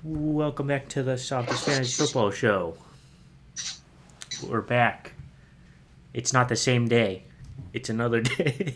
Welcome back to the Softest Fantasy Football Show. We're back. It's not the same day. It's another day.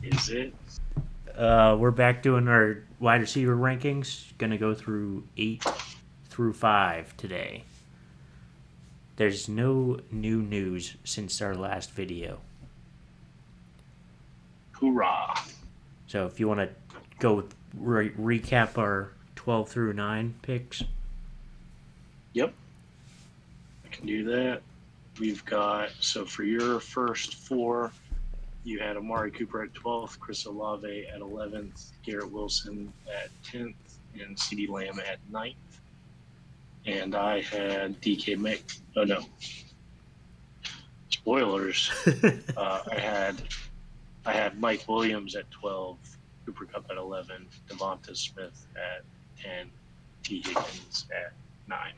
Is it? We're back doing our wide receiver rankings. Gonna go through 8 through 5 today. There's no new news since our last video. Hoorah. So if you want to go recap our 12 through 9 picks. Yep. I can do that. We've got, so for your first four, you had Amari Cooper at 12th, Chris Olave at 11th, Garrett Wilson at 10th, and CeeDee Lamb at 9th. And I had DK Metcalf. Oh, no. Spoilers. I had Mike Williams at 12, Cooper Kupp at 11, Devonta Smith at 10, T. Higgins at 9.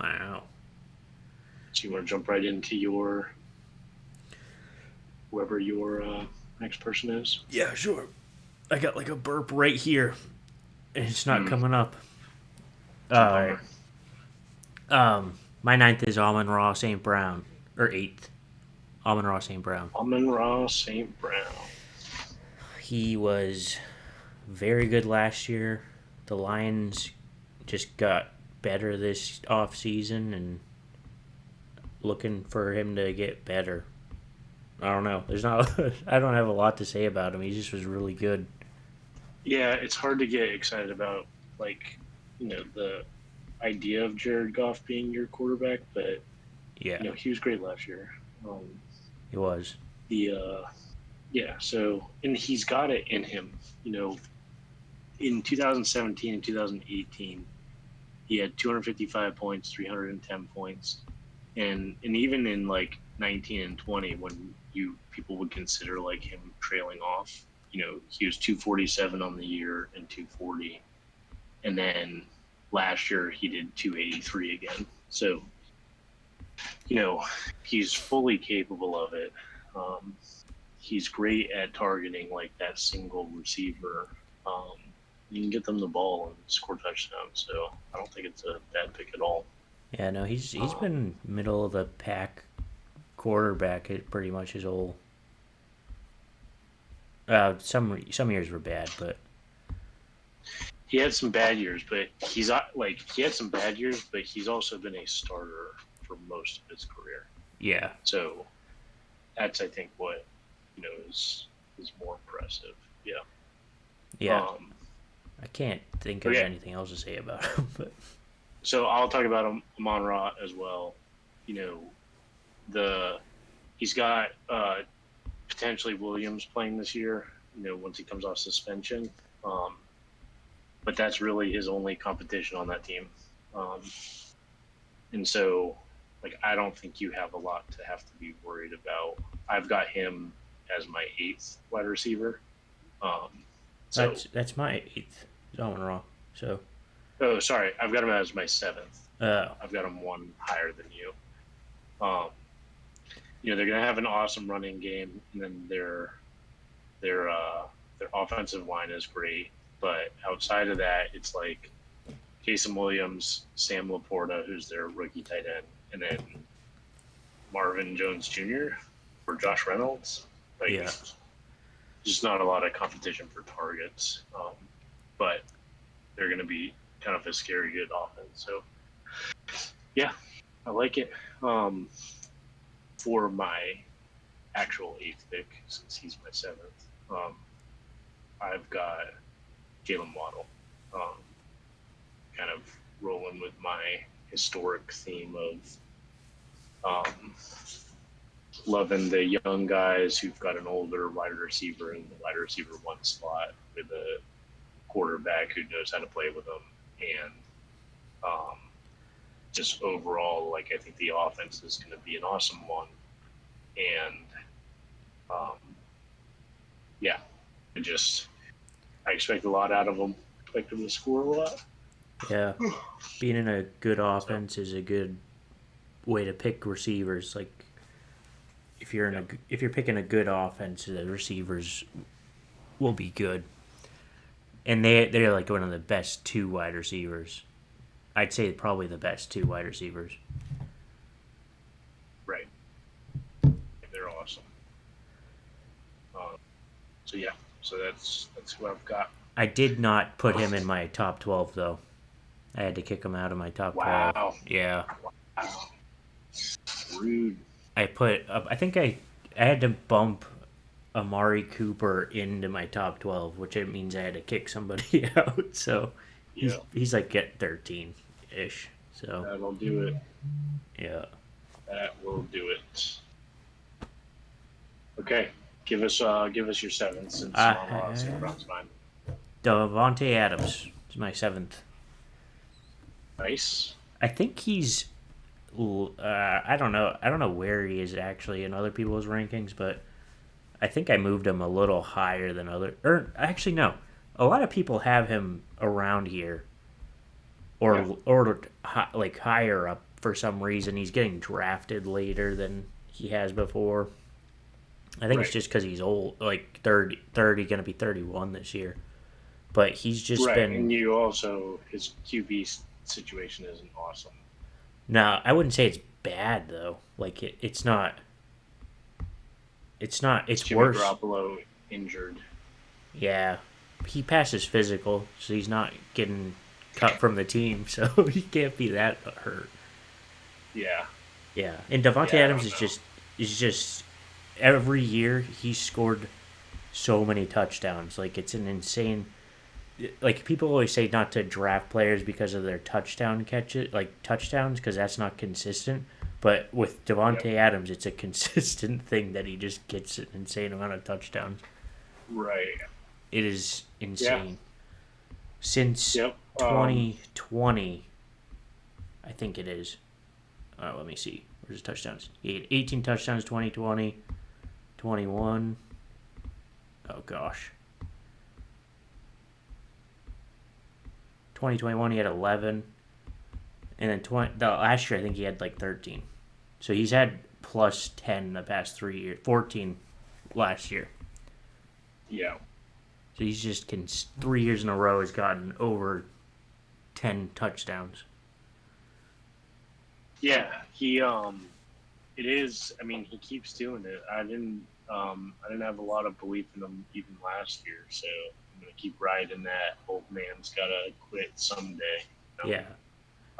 Wow. So you want to jump right into whoever your next person is? Yeah, sure. I got like a burp right here, and it's not coming up. All right. My ninth is Amon-Ra St. Brown, or 8th. Amon-Ra St. Brown. Amon-Ra St. Brown. He was very good last year. The Lions just got better this offseason, and looking for him to get better. I don't know. I don't have a lot to say about him. He just was really good. Yeah, it's hard to get excited about, the idea of Jared Goff being your quarterback, but Yeah, he was great last year. he was. And he's got it in him. In 2017 and 2018, he had 255 points, 310 points, and even in like 19 and 20, when people would consider like him trailing off, he was 247 on the year and 240, and then last year he did 283 again. So, he's fully capable of it. He's great at targeting like that single receiver. You can get them the ball and score touchdowns. So I don't think it's a bad pick at all. Yeah, no, he's been middle of the pack quarterback pretty much his whole. Some years were bad, but He had some bad years, but he had some bad years, but he's also been a starter for most of his career. yeah, So that's, I think, what is more impressive. Yeah. yeah. I can't think of anything else to say about him, but so I'll talk about Amon-Ra as well. He's got potentially Williams playing this year. Once he comes off suspension, but that's really his only competition on that team. And so, I don't think you have a lot to have to be worried about. I've got him as my 8th wide receiver. that's my 8th. Amon-Ra. So. Oh, sorry, I've got him as my 7th. Oh. I've got him one higher than you. They're going to have an awesome running game, and then their offensive line is great. But outside of that, it's like Jason Williams, Sam Laporta, who's their rookie tight end, and then Marvin Jones Jr. or Josh Reynolds. Just not a lot of competition for targets. But they're going to be kind of a scary good offense. So, yeah, I like it. For my actual 8th pick, since he's my 7th, I've got Jalen Waddle. Kind of rolling with my historic theme of loving the young guys who've got an older wide receiver in the wide receiver 1 slot with a quarterback who knows how to play with them. And just overall, I think the offense is going to be an awesome one. And, I expect a lot out of them. Expect them to score a lot. Yeah. Being in a good offense is a good way to pick receivers. Like, if you're picking a good offense, the receivers will be good. And they're like one of the best two wide receivers. I'd say probably the best two wide receivers. Right. They're awesome. So yeah, so that's who I've got. I did not put him in my top 12 though. I had to kick him out of my top 12. Wow. Yeah. Wow. Rude. I think I had to bump Amari Cooper into my top 12, which it means I had to kick somebody out. So Yeah. he's like at 13 ish. So That'll do it. yeah. That will do it. Okay. Give us your seventh since Brown's mine. Devontae Adams is my seventh. Nice. I think he's. I don't know. I don't know where he is actually in other people's rankings, but I think I moved him a little higher than other. Or actually, no. A lot of people have him around here, or like higher up for some reason. He's getting drafted later than he has before. I think it's just because he's old, like 30, going to be 31 this year. But he's just been. And you also, his QB situation isn't awesome. No, I wouldn't say it's bad though. Like it's not. It's not. It's Jimmy worse. Garoppolo injured. Yeah, he passes physical, so he's not getting cut from the team, so he can't be that hurt. Yeah. Yeah, and Devontae Adams is just every year he's scored so many touchdowns. Like it's an insane. Like people always say not to draft players because of their touchdown catches, like touchdowns, because that's not consistent. But with Devontae Adams, it's a consistent thing that he just gets an insane amount of touchdowns. Right. It is insane. Yeah. Since 2020, I think it is. Let me see. Where's his touchdowns? He had 18 touchdowns 2020, 21. Oh, gosh. 2021, he had 11. And then the last year, I think he had like 13. So he's had plus 10 the past 3 years. 14 last year. Yeah. So he's just 3 years in a row has gotten over 10 touchdowns. Yeah, he it is. I mean, he keeps doing it. I didn't have a lot of belief in him even last year, so I'm gonna keep riding that old man's gotta quit someday. You know? Yeah.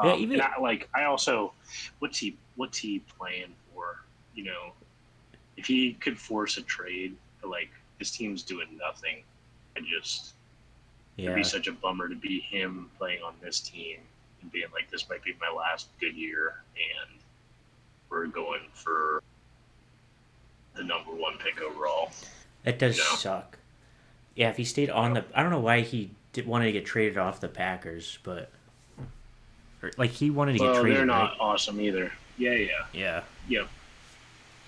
Yeah, even I also, what's he playing for? You know, if he could force a trade, like his team's doing nothing. It'd be such a bummer to be him playing on this team and being like, this might be my last good year, and we're going for the number one pick overall. That does suck. Yeah, if he stayed on I don't know why he wanted to get traded off the Packers, but like he wanted to get traded. They're not right? awesome either. Yeah.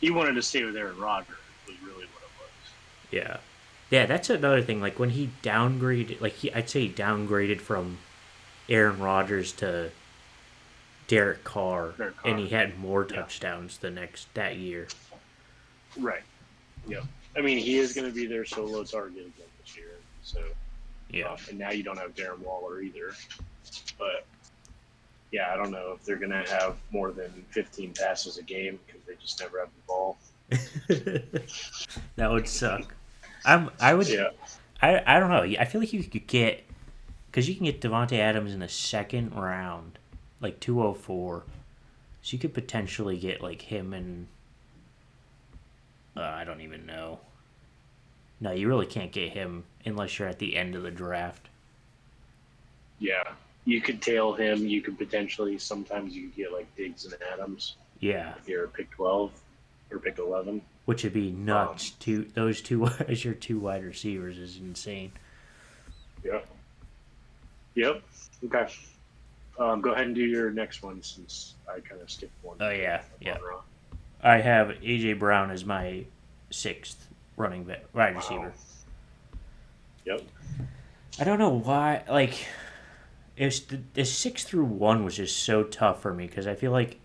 He wanted to stay with Aaron Rodgers. Was really what it was. Yeah. Yeah, that's another thing. Like when he downgraded, I'd say he downgraded from Aaron Rodgers to Derek Carr, and he had more touchdowns that year. Right. Yeah. I mean, he is going to be their solo target again this year. So. Yeah. And now you don't have Darren Waller either. But yeah, I don't know if they're going to have more than 15 passes a game because they just never have the ball. That would suck. I would. Yeah. I don't know. I feel like you could get, because you can get Devontae Adams in the second round, like 204. So you could potentially get like him and I don't even know. No, you really can't get him unless you're at the end of the draft. Yeah, you could tail him. You could potentially sometimes you could get like Diggs and Adams. Yeah, if you're pick 12 or pick 11. Which would be nuts. Those two as your two wide receivers is insane. Yep. Okay. Go ahead and do your next one since I kind of skipped one. Oh yeah. I have AJ Brown as my sixth wide receiver. Yep. I don't know why. Like, the 6 through 1 was just so tough for me because I feel like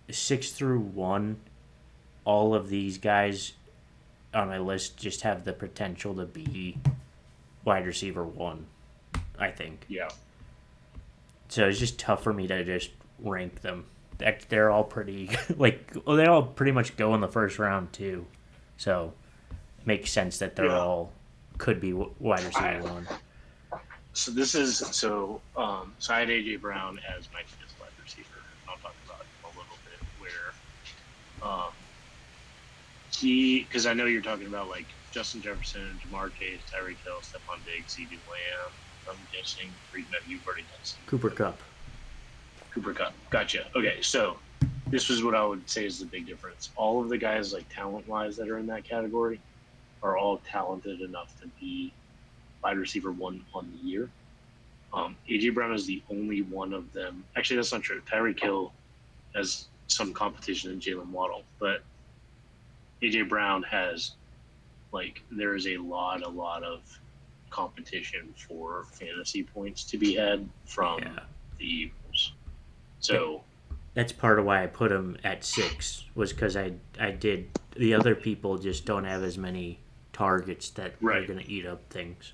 6 through 1. All of these guys on my list just have the potential to be wide receiver 1. I think. Yeah. So it's just tough for me to just rank them. They're all pretty they all pretty much go in the first round too. So it makes sense that they're Yeah. all could be wide receiver one. So so I had AJ Brown as my fifth wide receiver. I'll talk about him a little bit where because I know you're talking about like Justin Jefferson, Jamar Chase, Tyreek Hill, Stephon Diggs, CeeDee Lamb. I'm guessing you've already done some. Cooper Kupp. Cooper Kupp. Gotcha. Okay, so this was what I would say is the big difference. All of the guys, like talent-wise, that are in that category are all talented enough to be wide receiver one on the year. AJ Brown is the only one of them. Actually, that's not true. Tyreek Hill has some competition in Jalen Waddle, but AJ Brown has there is a lot of competition for fantasy points to be had from the Eagles. So that's part of why I put him at 6 was because I did the other people just don't have as many targets that are going to eat up things.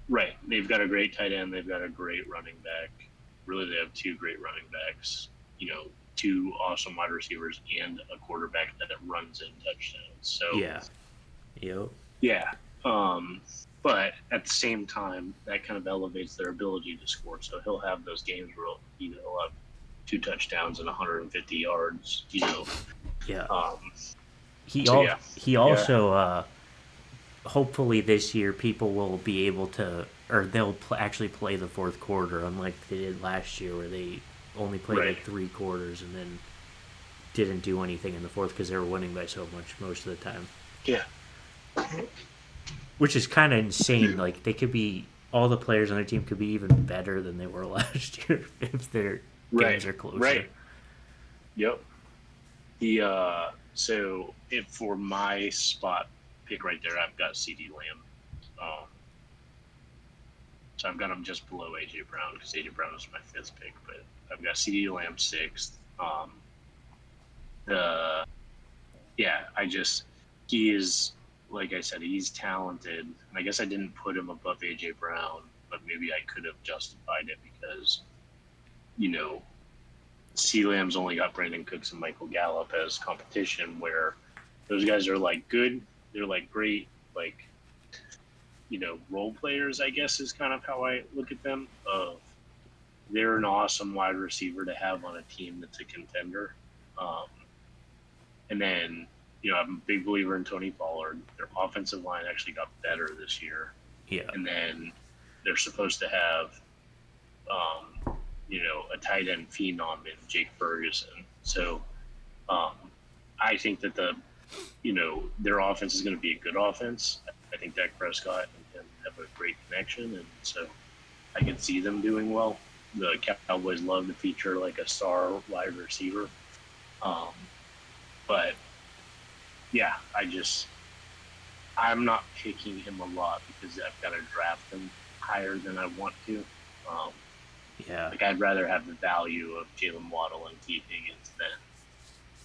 Right. They've got a great tight end. They've got a great running back. Really, they have two great running backs. Two awesome wide receivers and a quarterback that runs in touchdowns. So yeah. Yep. Yeah. But at the same time, that kind of elevates their ability to score. So he'll have those games where he'll have 2 touchdowns and 150 yards. Yeah. So he also hopefully this year people will be able to, or they'll actually play the fourth quarter, unlike they did last year where they only played like 3 quarters and then didn't do anything in the fourth because they were winning by so much most of the time. Yeah. Which is kind of insane. Like they could be, all the players on their team could be even better than they were last year if their games are closer. Right. Yep. So if for my spot pick right there, I've got CeeDee Lamb. So I've got him just below AJ Brown because AJ Brown was my 5th pick, but I've got CeeDee Lamb 6th. He is, like I said, he's talented. And I guess I didn't put him above AJ Brown, but maybe I could have justified it because, C Lamb's only got Brandon Cooks and Michael Gallup as competition, where those guys are good. They're great, role players, I guess is kind of how I look at them. They're an awesome wide receiver to have on a team that's a contender. And then, I'm a big believer in Tony Pollard. Their offensive line actually got better this year. Yeah. And then they're supposed to have, a tight end phenom in Jake Ferguson. So I think that their offense is going to be a good offense. I think Dak Prescott and him have a great connection, and so I can see them doing well. The Cowboys love to feature a star wide receiver. But yeah, I'm not picking him a lot because I've got to draft him higher than I want to. I'd rather have the value of Jalen Waddle and T. Higgins than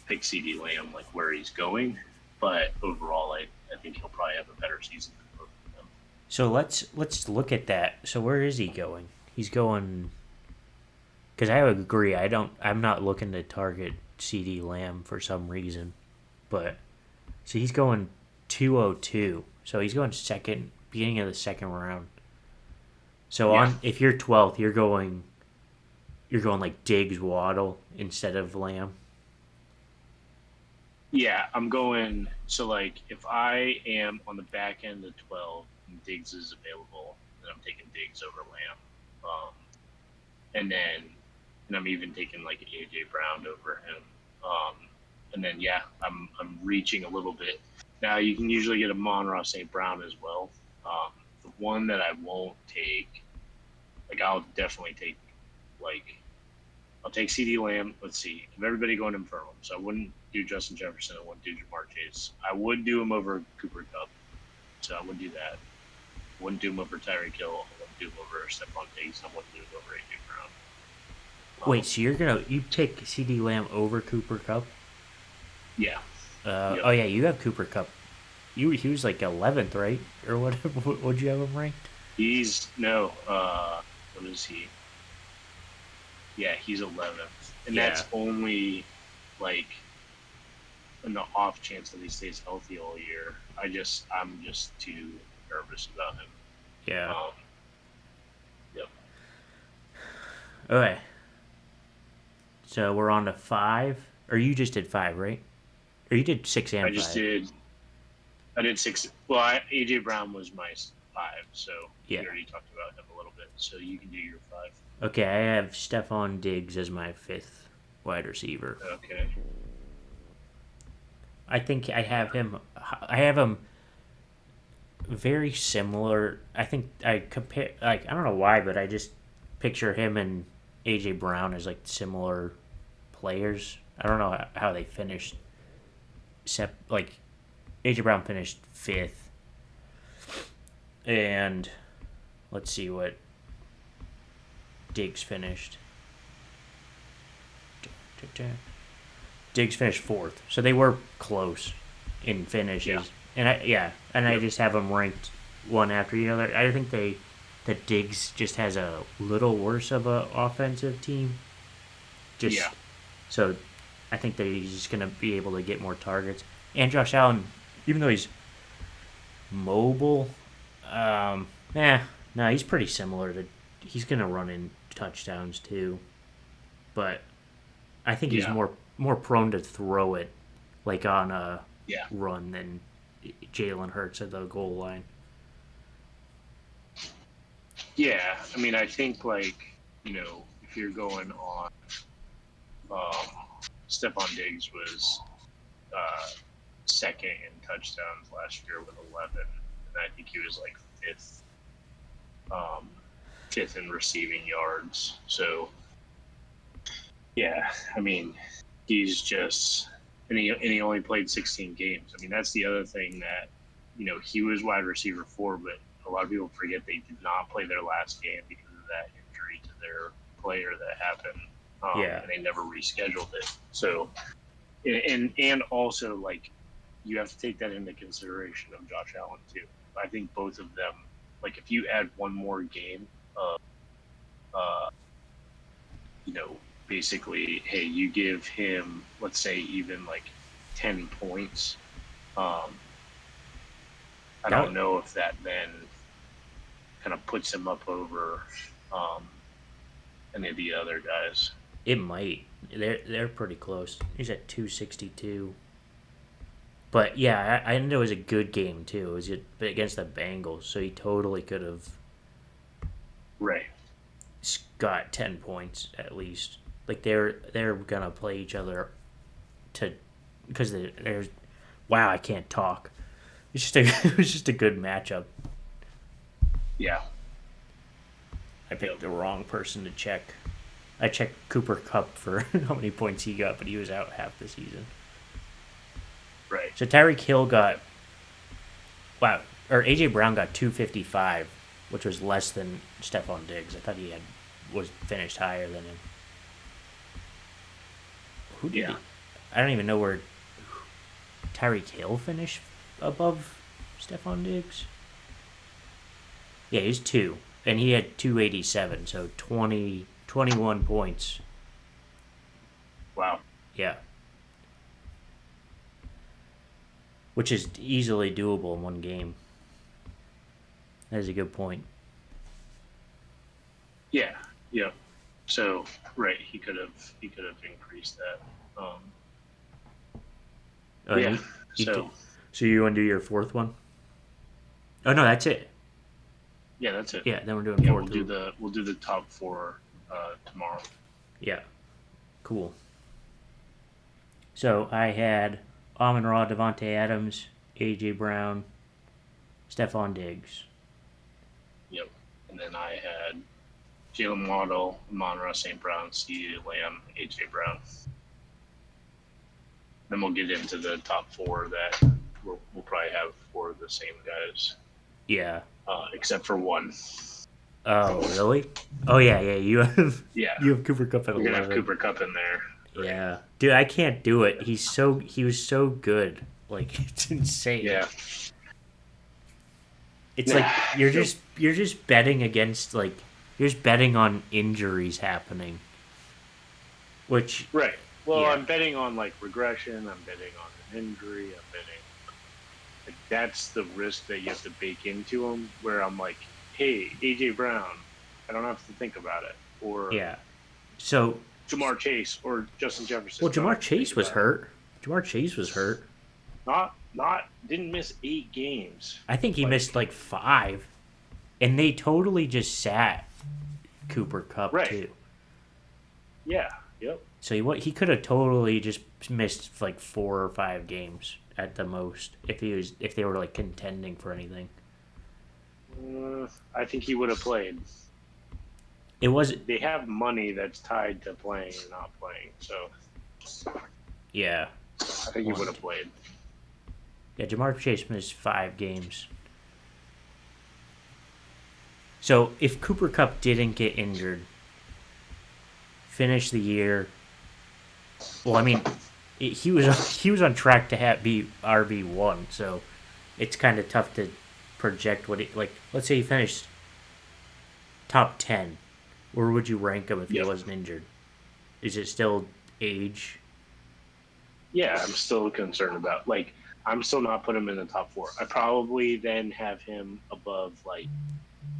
pick CeeDee Lamb where he's going. But overall, I think he'll probably have a better season than both of them. So let's look at that. So where is he going? He's going, because I would agree. I'm not looking to target CeeDee Lamb for some reason, but so he's going 202. So he's going beginning of the second round. So if you're 12th, you're going Diggs, Waddle instead of Lamb. Yeah, I'm going. So if I am on the back end of 12 and Diggs is available, then I'm taking Diggs over Lamb. And I'm even taking AJ Brown over him. And then I'm reaching a little bit. Now you can usually get a Amon-Ra St. Brown as well. The one that I won't take, I'll definitely take I'll take CeeDee Lamb. Let's see. I have everybody going in for him. So I wouldn't do Justin Jefferson. I wouldn't do Jamar Chase. I would do him over Cooper Kupp. So I would do that. I wouldn't do him over Tyreek Hill. I wouldn't do him over Stephon Diggs. I wouldn't do him over AJ Brown. Wait, so you take CeeDee Lamb over Cooper Kupp? Yeah. Oh yeah, you have Cooper Kupp. He was 11th, right? Or what? Would you have him ranked? He's no. What is he? Yeah, he's 11th, and that's only like in the off chance that he stays healthy all year. I'm just too nervous about him. Yeah. Yep. Okay. So we're on to 5. Or you just did 5, right? Or you did 6 and 5. I did 6. Well, AJ Brown was my 5, so we already talked about him a little bit. So you can do your 5. Okay, I have Stephon Diggs as my 5th wide receiver. Okay. I think I have him very similar. I think I compare, like, I don't know why, but I just picture him and AJ Brown as like similar players. I don't know how they finished. Like AJ Brown finished 5th, and let's see what Diggs finished. Diggs finished 4th, so they were close in finishes. Yeah. I just have them ranked one after the other. I think that Diggs just has a little worse of a offensive team. So I think that he's just going to be able to get more targets. And Josh Allen, even though he's mobile, he's pretty similar to. He's going to run in touchdowns too, but I think he's more prone to throw it, like on a run than Jalen Hurts at the goal line. Yeah, I mean, I think if you're going on, Stephon Diggs was second in touchdowns last year with 11, and I think he was like fifth in receiving yards. So, yeah, I mean, he's just and he only played 16 games. I mean, that's the other thing that he was wide receiver 4, but a lot of people forget they did not play their last game because of that injury to their player that happened. And they never rescheduled it. So, and also, like, you have to take that into consideration of Josh Allen too. I think both of them, like, if you add one more game of, basically, hey, you give him, let's say, even like 10 points. I don't know if that then kind of puts him up over any of the other guys. It might. They're pretty close. He's at 262. But yeah, I think it was a good game too. It was against the Bengals, so he totally could have got 10 points at least. Like they're gonna play each other because there's wow, I can't talk. It was just a good matchup. Yeah. I picked the wrong person to check. I checked Cooper Kupp for how many points he got, but he was out half the season. Right. So Tyreek Hill got AJ Brown got 255, which was less than Stephon Diggs. I thought he was finished higher than him. Who did he? I don't even know where Tyreek Hill finished above Stephon Diggs. Yeah, he's 2, and he had 287, so 21 points. Wow. Yeah. Which is easily doable in one game. That is a good point. Yeah. Yeah. So he could have increased that. So you want to do your 4th one? Oh no, that's it. Yeah, that's it. Yeah, then we're doing 4. We'll do the top 4 tomorrow. Yeah. Cool. So I had Amon-Ra, Devontae Adams, AJ Brown, Stephon Diggs. Yep. And then I had Jalen Waddle, Amon-Ra St. Brown, CeeDee Lamb, AJ Brown. Then we'll get into the top 4 that we'll probably have 4 of the same guys. Yeah. Except for one. Oh, really? Oh, yeah. You have Cooper Kupp at 11. We're going to have Cooper Kupp in there. Right? Yeah. Dude, I can't do it. He was so good. Like, it's insane. Yeah. It's like you're just betting against like you're just betting on injuries happening. Which Right. Well, yeah. I'm betting on like regression. I'm betting on an injury. I'm betting like that's the risk that you have to bake into them. Where I'm like, hey, AJ Brown, I don't have to think about it, or Yeah. So Jamar Chase or Justin Jefferson. well Don't Jamar have to think Chase was about it. hurt. Jamar Chase was hurt. Not didn't miss 8 games. I think he Like missed like 5. And they totally just sat Cooper Cup right. too. Yeah. Yep. So he could have totally just missed like 4 or 5 games at the most if they were like contending for anything. I think he would have played. It was They have money that's tied to playing or not playing, so yeah. I think he would have played. Yeah, Jamar Chase missed 5 games. So if Cooper Cup didn't get injured, finish the year. Well, I mean, he was on track to be RB1, so it's kind of tough to project what it like. Let's say he finished top 10. Where would you rank him if he wasn't injured? Is it still age? Yeah, I'm still concerned about like I'm still not putting him in the top 4. I probably then have him above like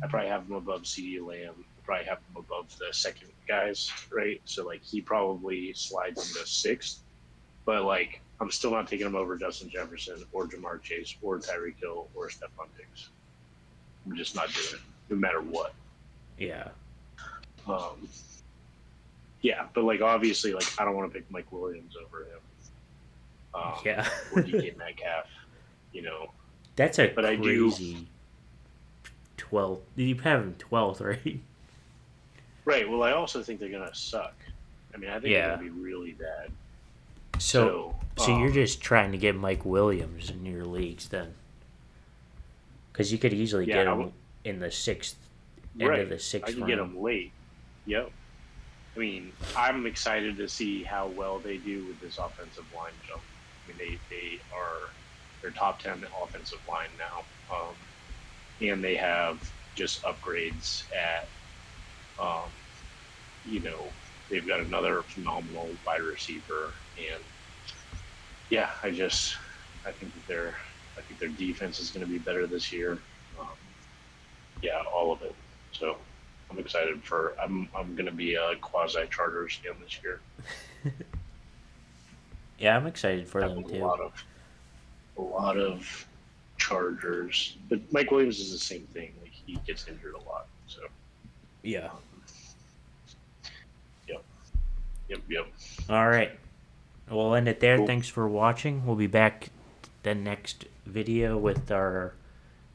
I probably have him above CeeDee Lamb. I probably have him above the second guys, right? So like he probably slides into 6th, but like I'm still not taking him over Justin Jefferson or Jamar Chase or Tyreek Hill or Stephon Diggs. I'm just not doing it, no matter what. Yeah. Yeah, but like obviously, like I don't want to pick Mike Williams over him. Yeah. Or DK Metcalf, you know. That's a But crazy 12th. You have him 12th, right? Right. Well, I also think they're gonna suck. I mean, I think they're gonna be really bad. So you're just trying to get Mike Williams in your leagues then? Because you could easily get him in the 6th, end of the 6th I can round. get him late. Yep. I mean, I'm excited to see how well they do with this offensive line jump. I mean, they're top 10 offensive line now, and they have just upgrades at, they've got another phenomenal wide receiver, and yeah, I think their defense is going to be better this year. Yeah, all of it. So I'm excited I'm going to be a quasi Chargers fan this year. Yeah, I'm excited for them too. A lot of Chargers, but Mike Williams is the same thing. Like he gets injured a lot. So yeah. Yep. All right. We'll end it there. Cool. Thanks for watching. We'll be back the next video with our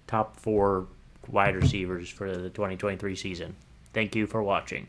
top 4 wide receivers for the 2023 season. Thank you for watching.